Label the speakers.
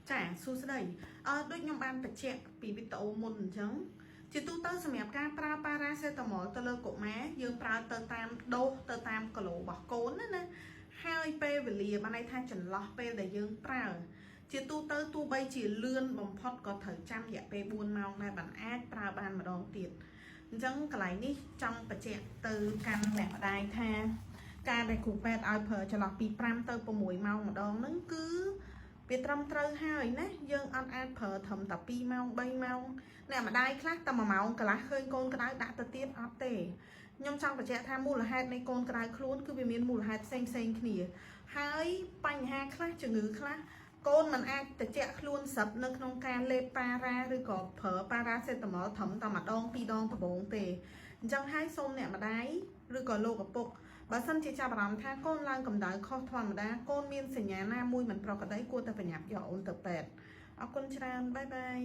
Speaker 1: ចាសួស្តីដូចខ្ញុំបានបញ្ជាក់ពីវីដេអូមុនអញ្ចឹងជាទូទៅសម្រាប់ការប្រើប៉ារ៉ាសេតាមុលទៅលើកុមារយើងប្រើទៅតាមដូសទៅតាមគីឡូរបស់កូនណាហើយពេលវេលាបានន័យថាចន្លោះពេលដែលយើងប្រើជាទូទៅទោះបីជាលឿនបំផុតក៏ត្រូវចាំរយៈពេល4ម៉ោងដែរបានអាចប្រើបានម្ដងទៀតអញ្ចឹងកន្លែងនេះចង់បញ្ជាក់ទៅកាន់អ្នកម្ដាយថាការដែលគ្រូពេទ្យឲ្យប្រើចន្លោះពី5ទៅ6ម៉ោងម្ដងហ្នឹងគឺវាត្រឹមត្រូវហើយណាយើងអត់អាចប្រើត្រឹមតែ2ម៉ោង3ម៉ោងអ្នកម្ដាយខ្លះតែ1ម៉ោងកន្លះឃើញកូនក្តៅដាក់ទៅទៀតអត់ទេខ្ញុំចង់បញ្ជាក់ថាមូលហេតុនៃកូនក្តៅខ្លួនគឺវាមានមូលហេតុផ្សេងគ្នាហើយបញ្ហាខ្លះជំងឺខ្លះកូនមិនអាចត្រជាក់ខ្លួនសឹកនៅក្នុងការលេបប៉ារ៉ាឬក៏ប្រើប៉ារ៉ាសេតាមុលត្រឹមតែម្ដង2ដងដំបូងទេអញ្ចឹងហើយសូមអ្នកម្ដាយឬក៏លោកឪពុកបើសិនជាចាប់អារម្មណ៍ថាកូនឡើងកម្ដៅខុសធម្មតាកូនមានសញ្ញាណាមួយមិនប្រក្រតីគួរតែប្រញាប់យកអូនទៅពេទ្យអរគុណច្រើនបាយបាយ